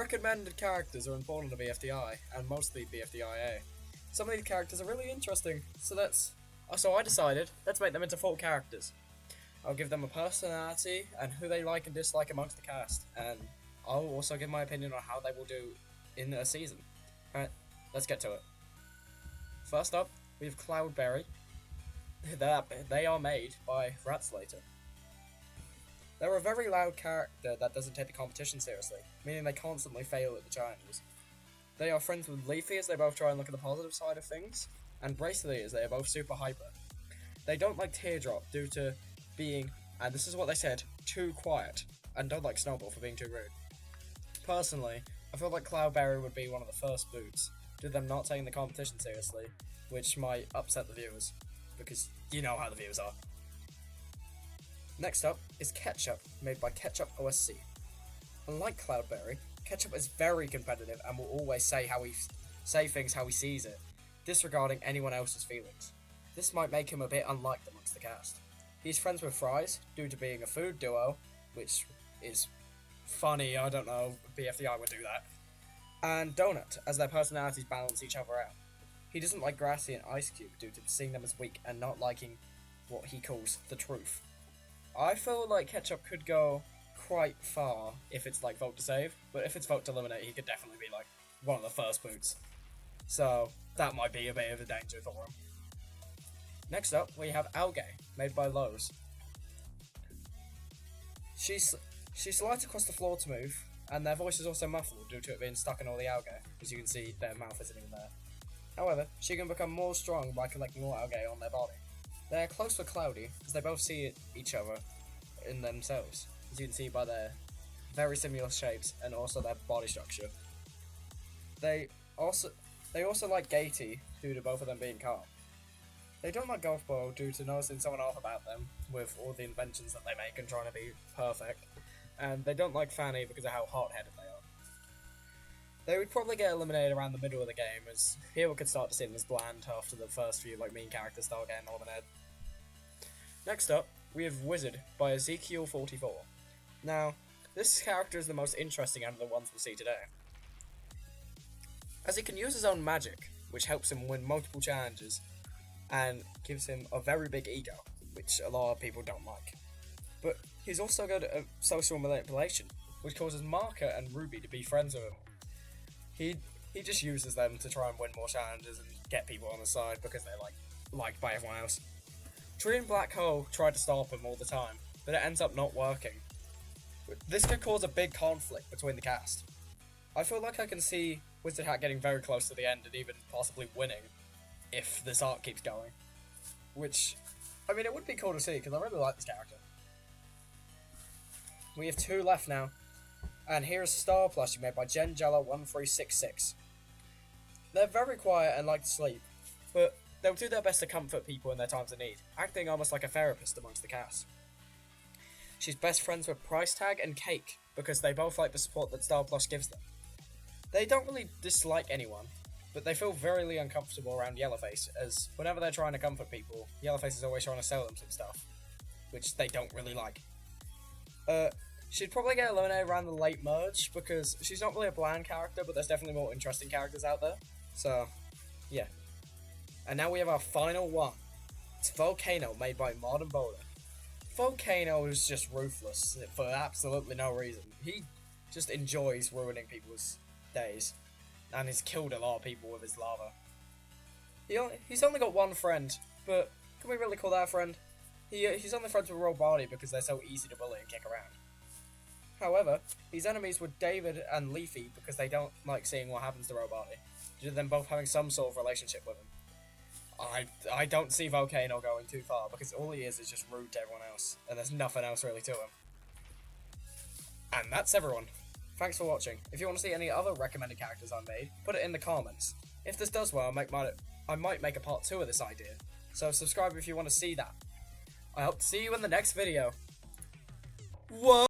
Recommended characters are important to bfdi, and mostly bfdia. Some of these characters are really interesting, so I decided, let's make them into 4 characters. I'll give them a personality and who they like and dislike amongst the cast, and I'll also give my opinion on how they will do in a season. Alright, let's get to it. First up, we have Cloudberry. They are made by Ratslater. They're a very loud character that doesn't take the competition seriously, meaning they constantly fail at the challenges. They are friends with Leafy as they both try and look at the positive side of things, and Bracely as they are both super hyper. They don't like Teardrop due to being, and this is what they said, too quiet, and don't like Snowball for being too rude. Personally, I feel like Cloudberry would be one of the first boots, due to them not taking the competition seriously, which might upset the viewers, because you know how the viewers are. Next up is Ketchup, made by Ketchup OSC. Unlike Cloudberry, Ketchup is very competitive and will always say things how he sees it, disregarding anyone else's feelings. This might make him a bit unliked amongst the cast. He's friends with Fries, due to being a food duo, which is funny, I don't know, bfdi would do that, and Donut, as their personalities balance each other out. He doesn't like Grassy and Ice Cube due to seeing them as weak and not liking what he calls the truth. I feel like Ketchup could go quite far if it's like vote to save, but if it's vote to eliminate, he could definitely be like one of the first boots. So that might be a bit of a danger for him. Next up, we have Algae, made by Lowe's. She slides across the floor to move, and their voice is also muffled due to it being stuck in all the algae. As you can see, their mouth isn't even there. However, she can become more strong by collecting more algae on their body. They are close with Cloudy, as they both see each other in themselves, as you can see by their very similar shapes and also their body structure. They also like Gatey, due to both of them being calm. They don't like Golf Ball due to noticing someone off about them, with all the inventions that they make and trying to be perfect. And they don't like Fanny because of how hot-headed they are. They would probably get eliminated around the middle of the game, as people could start to see them as bland after the first few mean characters start getting eliminated. Next up, we have Wizard by Ezekiel44. Now, this character is the most interesting out of the ones we'll see today, as he can use his own magic, which helps him win multiple challenges, and gives him a very big ego, which a lot of people don't like. But he's also good at social manipulation, which causes Marker and Ruby to be friends with him. He just uses them to try and win more challenges and get people on his side because they're liked by everyone else. Tree and Black Hole try to stop him all the time, but it ends up not working. This could cause a big conflict between the cast. I feel like I can see Wizard Hat getting very close to the end and even possibly winning if this arc keeps going. Which, I mean, it would be cool to see because I really like this character. We have 2 left now, and here is Star Plushie made by JenJella1366. They're very quiet and like to sleep, but they'll do their best to comfort people in their times of need, acting almost like a therapist amongst the cast. She's best friends with Price Tag and Cake, because they both like the support that Star Plush gives them. They don't really dislike anyone, but they feel very uncomfortable around Yellowface, as whenever they're trying to comfort people, Yellowface is always trying to sell them some stuff, which they don't really like. She'd probably get eliminated around the late merge, because she's not really a bland character, but there's definitely more interesting characters out there. So, yeah. And now we have our final one. It's Volcano, made by Modern Bowler. Volcano is just ruthless, for absolutely no reason. He just enjoys ruining people's days, and has killed a lot of people with his lava. He's only got one friend, but can we really call that a friend? He's only friends with Roll Body because they're so easy to bully and kick around. However, he's enemies with David and Leafy because they don't like seeing what happens to Roll Body, due to them both having some sort of relationship with him. I don't see Volcano going too far because all he is just rude to everyone else, and there's nothing else really to him. And that's everyone. Thanks for watching. If you want to see any other recommended characters I made, put it in the comments. If this does well, I might make a part 2 of this idea, so subscribe if you want to see that. I hope to see you in the next video. Whoa!